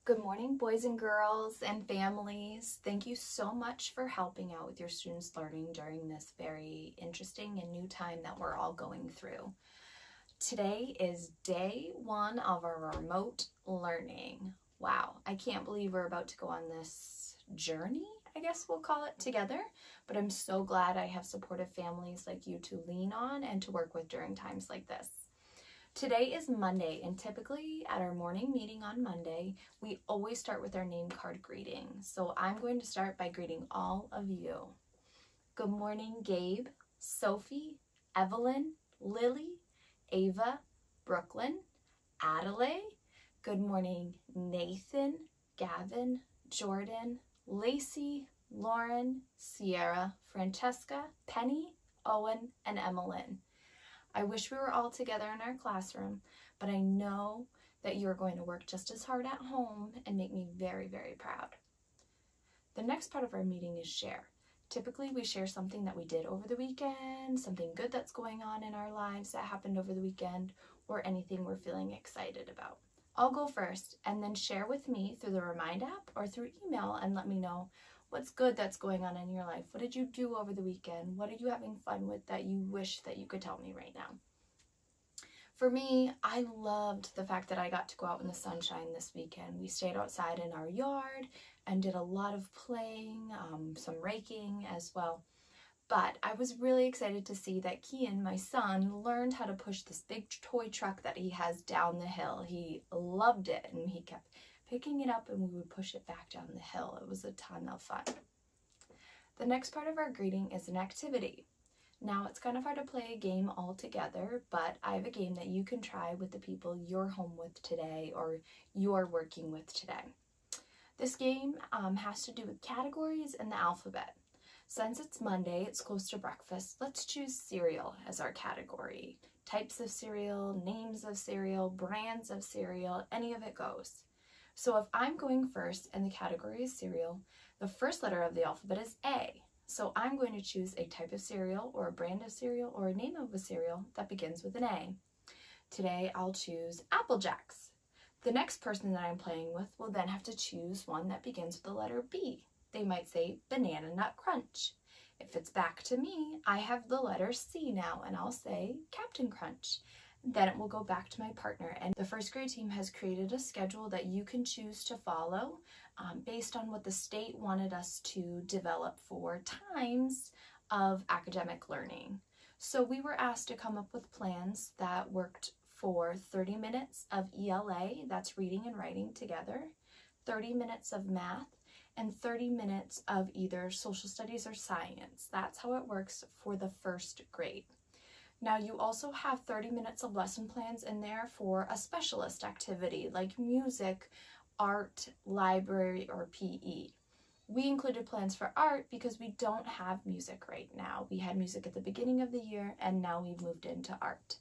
Good morning, boys and girls and families. Thank you so much for helping out with your students' learning during this very interesting and new time that we're all going through. Today is day one of our remote learning. Wow, I can't believe we're about to go on this journey, I guess we'll call it, together, but I'm so glad I have supportive families like you to lean on and to work with during times like this. Today is Monday, and typically at our morning meeting on Monday, we always start with our name card greeting. So I'm going to start by greeting all of you. Good morning, Gabe, Sophie, Evelyn, Lily, Ava, Brooklyn, Adelaide. Good morning, Nathan, Gavin, Jordan, Lacey, Lauren, Sierra, Francesca, Penny, Owen, and Emmeline. I wish we were all together in our classroom, but I know that you're going to work just as hard at home and make me very, very proud. The next part of our meeting is share. Typically, we share something that we did over the weekend, something good that's going on in our lives that happened over the weekend, or anything we're feeling excited about. I'll go first and then share with me through the Remind app or through email and let me know what's good that's going on in your life. What did you do over the weekend? What are you having fun with that you wish that you could tell me right now? For me, I loved the fact that I got to go out in the sunshine this weekend. We stayed outside in our yard and did a lot of playing, some raking as well. But I was really excited to see that Kian, my son, learned how to push this big toy truck that he has down the hill. He loved it and he kept picking it up and we would push it back down the hill. It was a ton of fun. The next part of our greeting is an activity. Now it's kind of hard to play a game all together, but I have a game that you can try with the people you're home with today or you're working with today. This game has to do with categories and the alphabet. Since it's Monday, it's close to breakfast, let's choose cereal as our category. Types of cereal, names of cereal, brands of cereal, any of it goes. So if I'm going first and the category is cereal, the first letter of the alphabet is A. So I'm going to choose a type of cereal or a brand of cereal or a name of a cereal that begins with an A. Today I'll choose Apple Jacks. The next person that I'm playing with will then have to choose one that begins with the letter B. They might say Banana Nut Crunch. If it's back to me, I have the letter C now and I'll say Captain Crunch. Then it will go back to my partner, and the first grade team has created a schedule that you can choose to follow based on what the state wanted us to develop for times of academic learning. So we were asked to come up with plans that worked for 30 minutes of ELA, that's reading and writing together, 30 minutes of math, and 30 minutes of either social studies or science. That's how it works for the first grade. Now you also have 30 minutes of lesson plans in there for a specialist activity like music, art, library, or PE. We included plans for art because we don't have music right now. We had music at the beginning of the year and now we've moved into art.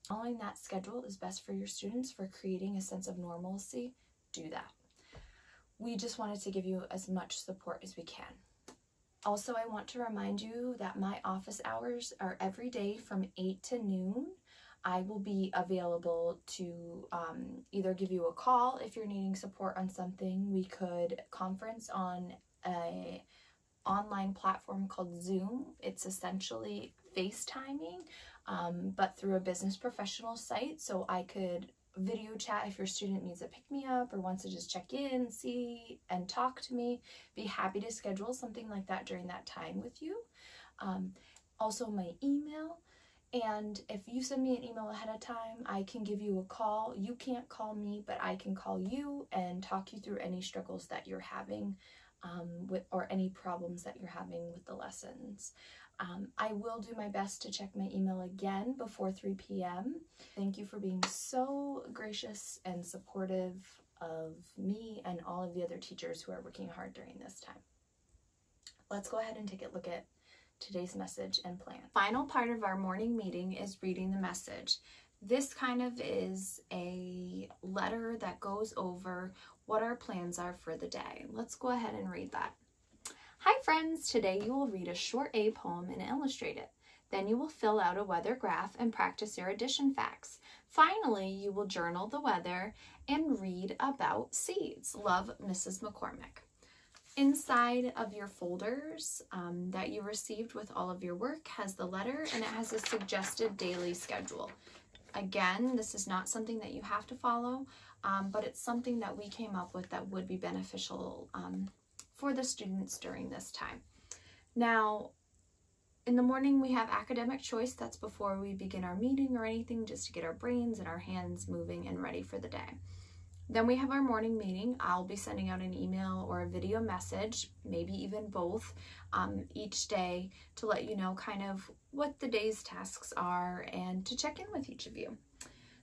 Following that schedule is best for your students for creating a sense of normalcy. Do that. We just wanted to give you as much support as we can. Also, I want to remind you that my office hours are every day from 8 to noon. I will be available to either give you a call if you're needing support on something. We could conference on an online platform called Zoom. It's essentially FaceTiming, but through a business professional site. So I could video chat if your student needs a pick-me-up or wants to just check in, see, and talk to me. Be happy to schedule something like that during that time with you. Also my email, and if you send me an email ahead of time, I can give you a call. You can't call me, but I can call you and talk you through any struggles that you're having or any problems that you're having with the lessons. I will do my best to check my email again before 3 p.m. Thank you for being so gracious and supportive of me and all of the other teachers who are working hard during this time. Let's go ahead and take a look at today's message and plan. Final part of our morning meeting is reading the message. This kind of is a letter that goes over what our plans are for the day. Let's go ahead and read that. Hi friends, today you will read a short A poem and illustrate it. Then you will fill out a weather graph and practice your addition facts. Finally, you will journal the weather and read about seeds. Love, Mrs. McCormack. Inside of your folders that you received with all of your work has the letter, and it has a suggested daily schedule. Again, this is not something that you have to follow, but it's something that we came up with that would be beneficial for the students during this time. Now, in the morning we have academic choice. That's before we begin our meeting or anything, just to get our brains and our hands moving and ready for the day. Then we have our morning meeting. I'll be sending out an email or a video message, maybe even both, each day to let you know kind of what the day's tasks are and to check in with each of you.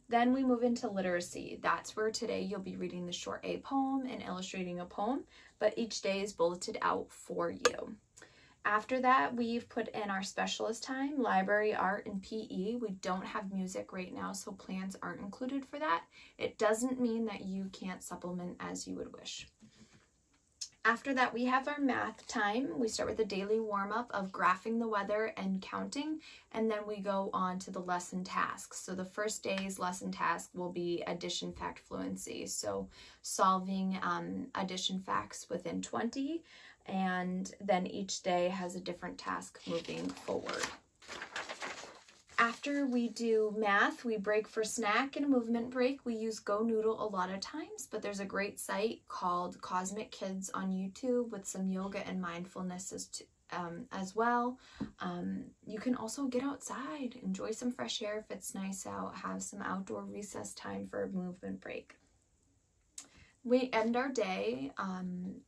Then we move into literacy. That's where today you'll be reading the short A poem and illustrating a poem, but each day is bulleted out for you. After that, we've put in our specialist time, library, art, and PE. We don't have music right now, so plans aren't included for that. It doesn't mean that you can't supplement as you would wish. After that, we have our math time. We start with a daily warm-up of graphing the weather and counting, and then we go on to the lesson tasks. So the first day's lesson task will be addition fact fluency. So solving addition facts within 20, and then each day has a different task moving forward. After we do math, we break for snack and a movement break. We use Go Noodle a lot of times, but there's a great site called Cosmic Kids on YouTube with some yoga and mindfulness as well. You can also get outside, enjoy some fresh air if it's nice out, have some outdoor recess time for a movement break. We end our day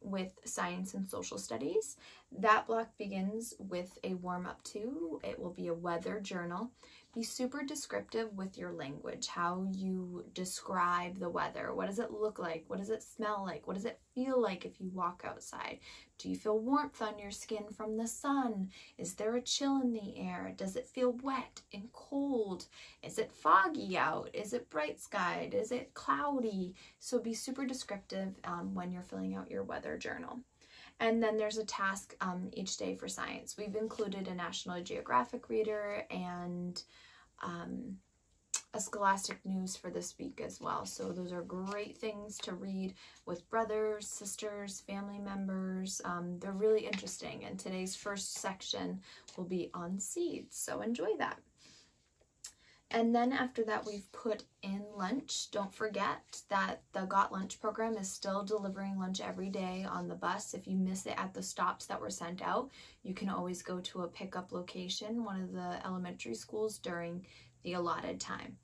with science and social studies. That block begins with a warm-up too. It will be a weather journal. Be super descriptive with your language, how you describe the weather. What does it look like? What does it smell like? What does it feel like if you walk outside? Do you feel warmth on your skin from the sun? Is there a chill in the air? Does it feel wet and cold? Is it foggy out? Is it bright skied? Is it cloudy? So be super descriptive when you're filling out your weather journal. And then there's a task each day for science. We've included a National Geographic reader and a Scholastic News for this week as well. So those are great things to read with brothers, sisters, family members. They're really interesting. And today's first section will be on seeds. So enjoy that. And then after that, we've put in lunch. Don't forget that the Got Lunch program is still delivering lunch every day on the bus. If you miss it at the stops that were sent out, you can always go to a pickup location, one of the elementary schools, during the allotted time.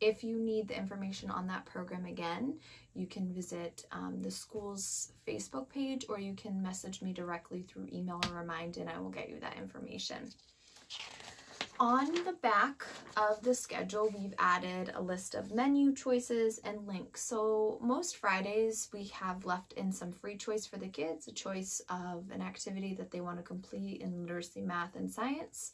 If you need the information on that program again, you can visit the school's Facebook page, or you can message me directly through email or Remind, and I will get you that information. On the back of the schedule, we've added a list of menu choices and links. So most Fridays we have left in some free choice for the kids, a choice of an activity that they want to complete in literacy, math, and science.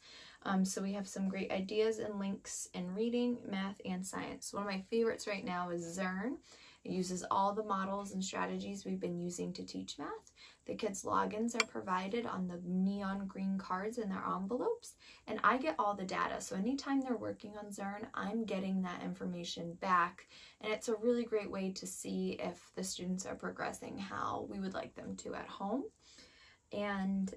So we have some great ideas and links in reading, math, and science. One of my favorites right now is Zern. It uses all the models and strategies we've been using to teach math. The kids' logins are provided on the neon green cards in their envelopes, and I get all the data. So anytime they're working on Zern, I'm getting that information back, and it's a really great way to see if the students are progressing how we would like them to at home. And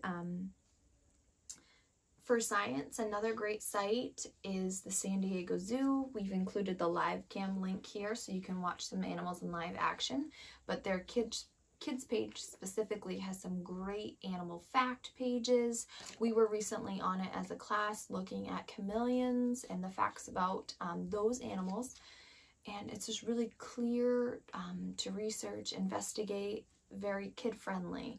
for science, another great site is the San Diego Zoo. We've included the live cam link here so you can watch some animals in live action, but their kids page specifically has some great animal fact pages. We were recently on it as a class looking at chameleons and the facts about those animals, and it's just really clear to research, investigate, very kid-friendly.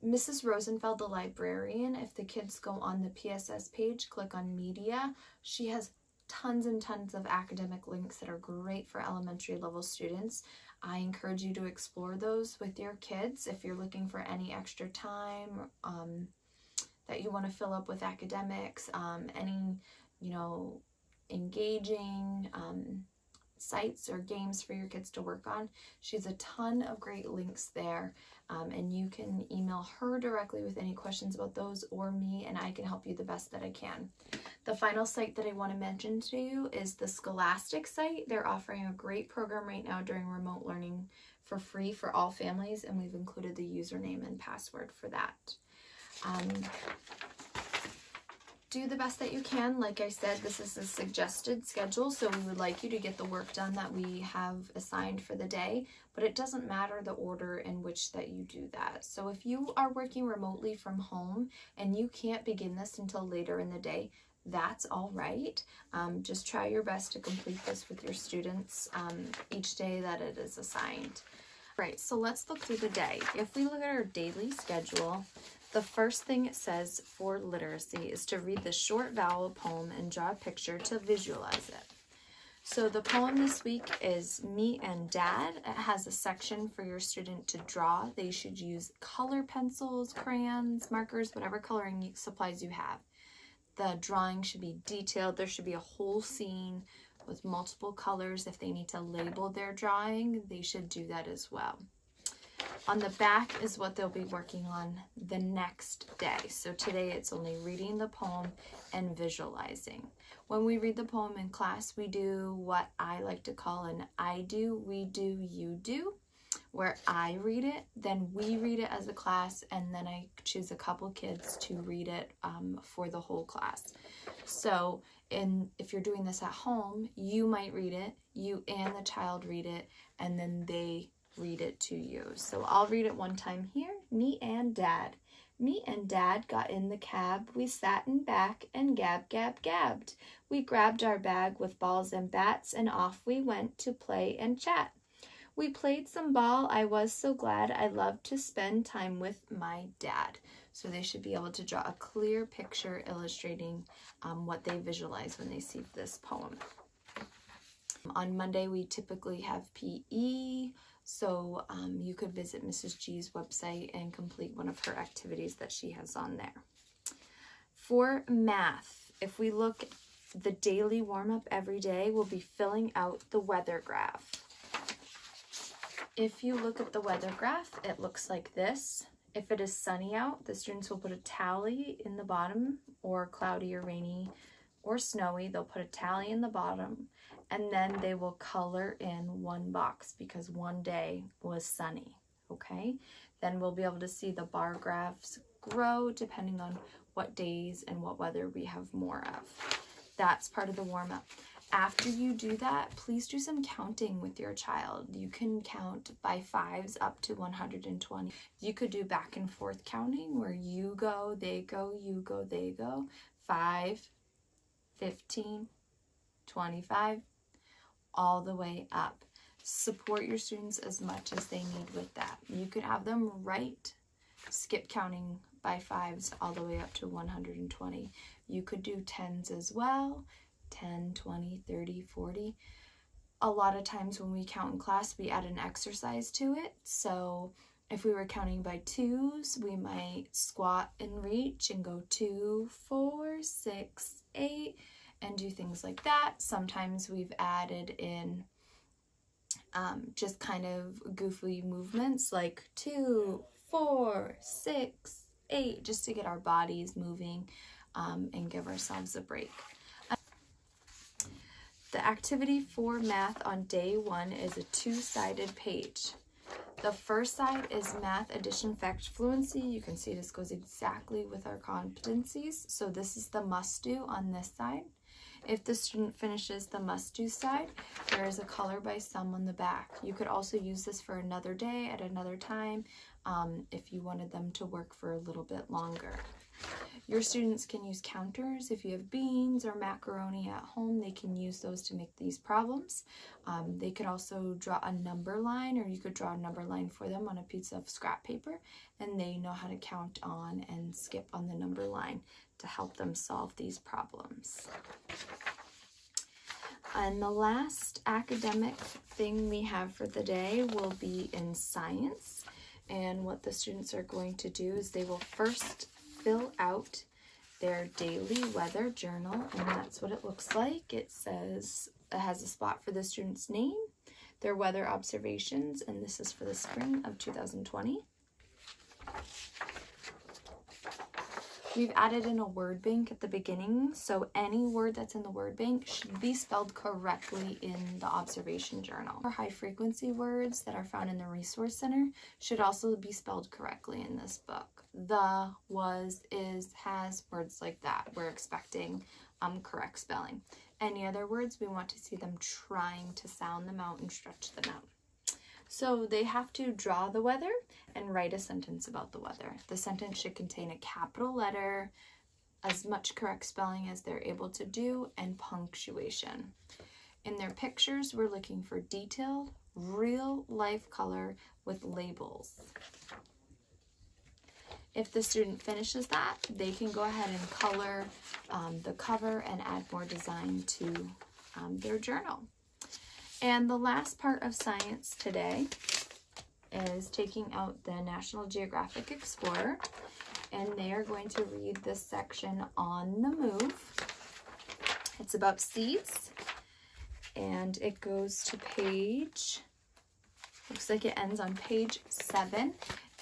Mrs. Rosenfeld, the librarian, if the kids go on the PSS page, click on media, she has tons and tons of academic links that are great for elementary level students. I encourage you to explore those with your kids if you're looking for any extra time that you want to fill up with academics, any, engaging sites or games for your kids to work on. She has a ton of great links there, and you can email her directly with any questions about those, or me, and I can help you the best that I can. The final site that I want to mention to you is the Scholastic site. They're offering a great program right now during remote learning for free for all families, and we've included the username and password for that. Do the best that you can. Like I said, this is a suggested schedule, so we would like you to get the work done that we have assigned for the day, but it doesn't matter the order in which that you do that. So if you are working remotely from home and you can't begin this until later in the day, that's all right. Just try your best to complete this with your students each day that it is assigned. All right, so let's look through the day. If we look at our daily schedule, the first thing it says for literacy is to read the short vowel poem and draw a picture to visualize it. So the poem this week is Me and Dad. It has a section for your student to draw. They should use color pencils, crayons, markers, whatever coloring supplies you have. The drawing should be detailed. There should be a whole scene with multiple colors. If they need to label their drawing, they should do that as well. On the back is what they'll be working on the next day. So today it's only reading the poem and visualizing. When we read the poem in class, we do what I like to call an I do, we do, you do, where I read it, then we read it as a class, and then I choose a couple kids to read it for the whole class. So if you're doing this at home, you might read it, you and the child read it, and then they read it to you. So I'll read it one time here. Me and Dad. Me and Dad got in the cab. We sat in back and gabbed. We grabbed our bag with balls and bats, and off we went to play and chat. We played some ball. I was so glad. I loved to spend time with my dad. So they should be able to draw a clear picture illustrating what they visualize when they see this poem. On Monday, we typically have PE. So you could visit Mrs. G's website and complete one of her activities that she has on there. For math, if we look at the daily warm-up every day, we'll be filling out the weather graph. If you look at the weather graph, it looks like this. If it is sunny out, the students will put a tally in the bottom, or cloudy or rainy or snowy, they'll put a tally in the bottom, and then they will color in one box because one day was sunny, okay? Then we'll be able to see the bar graphs grow depending on what days and what weather we have more of. That's part of the warm-up. After you do that, please do some counting with your child. You can count by fives up to 120. You could do back and forth counting where you go, they go, you go, they go. 5, 15, 25, all the way up. Support your students as much as they need with that. You could have them skip counting by fives all the way up to 120. You could do tens as well, 10, 20, 30, 40. A lot of times when we count in class, we add an exercise to it. So if we were counting by twos, we might squat and reach and go 2, 4, 6, 8, and do things like that. Sometimes we've added in just kind of goofy movements like 2, 4, 6, 8, just to get our bodies moving and give ourselves a break. The activity for math on day 1 is a 2-sided page. The first side is math, addition, fact, fluency. You can see this goes exactly with our competencies. So this is the must do on this side. If the student finishes the must do side, there is a color by sum on the back. You could also use this for another day at another time if you wanted them to work for a little bit longer. Your students can use counters. If you have beans or macaroni at home, they can use those to make these problems. They could also draw a number line, or you could draw a number line for them on a piece of scrap paper, and they know how to count on and skip on the number line to help them solve these problems. And the last academic thing we have for the day will be in science. And what the students are going to do is they will first fill out their daily weather journal, and that's what it looks like. It says has a spot for the student's name, their weather observations, and this is for the spring of 2020. We've added in a word bank at the beginning, so any word that's in the word bank should be spelled correctly in the observation journal. Our high frequency words that are found in the Resource Center should also be spelled correctly in this book. The, was, is, has, words like that. We're expecting correct spelling. Any other words, we want to see them trying to sound them out and stretch them out. So they have to draw the weather and write a sentence about the weather. The sentence should contain a capital letter, as much correct spelling as they're able to do, and punctuation. In their pictures, we're looking for detailed, real life color with labels. If the student finishes that, they can go ahead and color the cover and add more design to their journal. And the last part of science today is taking out the National Geographic Explorer, and they are going to read this section on the move. It's about seeds, and it goes to page, looks like it ends on page 7,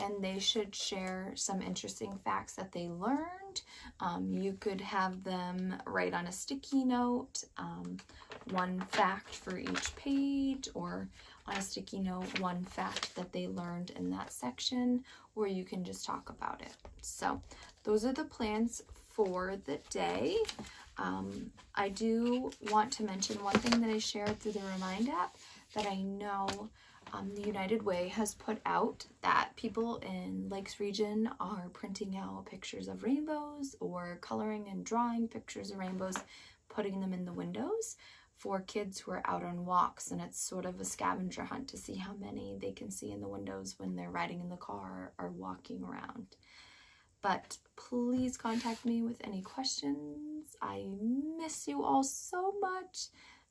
and they should share some interesting facts that they learned. You could have them write on a sticky note, one fact for each page, or on a sticky note, one fact that they learned in that section, or you can just talk about it. So those are the plans for the day. I do want to mention one thing that I shared through the Remind app that I know the United Way has put out, that people in Lakes region are printing out pictures of rainbows or coloring and drawing pictures of rainbows, putting them in the windows for kids who are out on walks, and it's sort of a scavenger hunt to see how many they can see in the windows when they're riding in the car or walking around. But please contact me with any questions. I miss you all so much,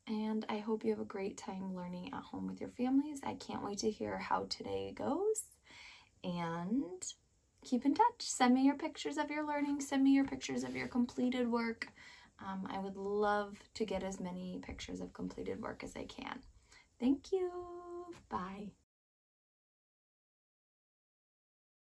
and I hope you have a great time learning at home with your families. I can't wait to hear how today goes, and keep in touch. Send me your pictures of your learning. Send me your pictures of your completed work. I would love to get as many pictures of completed work as I can. Thank you. Bye.